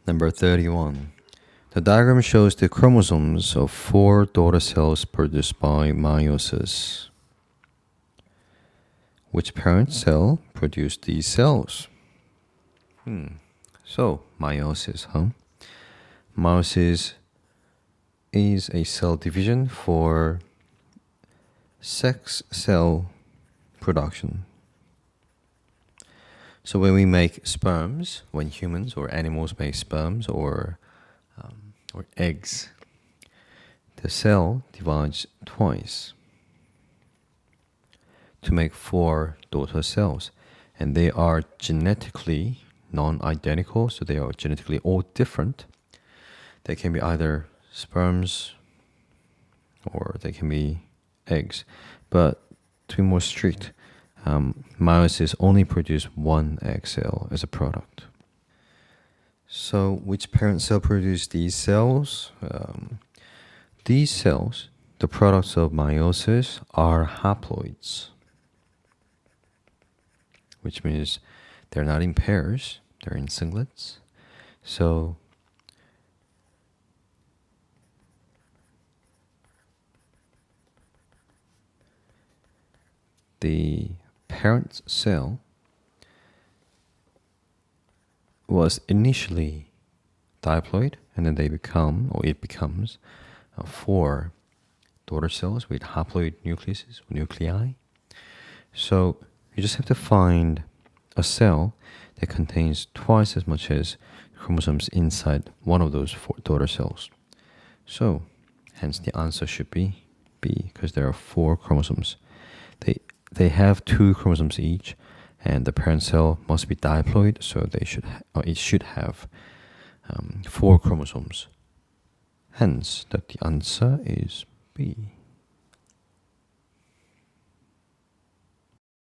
Number 31. The diagram shows the chromosomes of 4 daughter cells produced by meiosis. Which parent cell produced these cells? So, meiosis, Meiosis is a cell division for sex cell production. So when we make sperms, when humans or animals make sperms or eggs, the cell divides twice to make 4 daughter cells, and they are genetically non-identical, so they are genetically all different. They can be either sperms or they can be eggs, but to be more strict, meiosis only produce 1 egg cell as a product. So which parent cell produced these cells? These cells, the products of meiosis, are haploids, which means they're not in pairs, they're in singlets. So the parent cell was initially diploid, and then it becomes 4 daughter cells with haploid nuclei. So you just have to find a cell that contains twice as much as chromosomes inside one of those 4 daughter cells. So hence the answer should be B, because there are 4 chromosomes. They have 2 chromosomes each, and the parent cell must be diploid, so it should have 4 chromosomes. Hence, that the answer is B.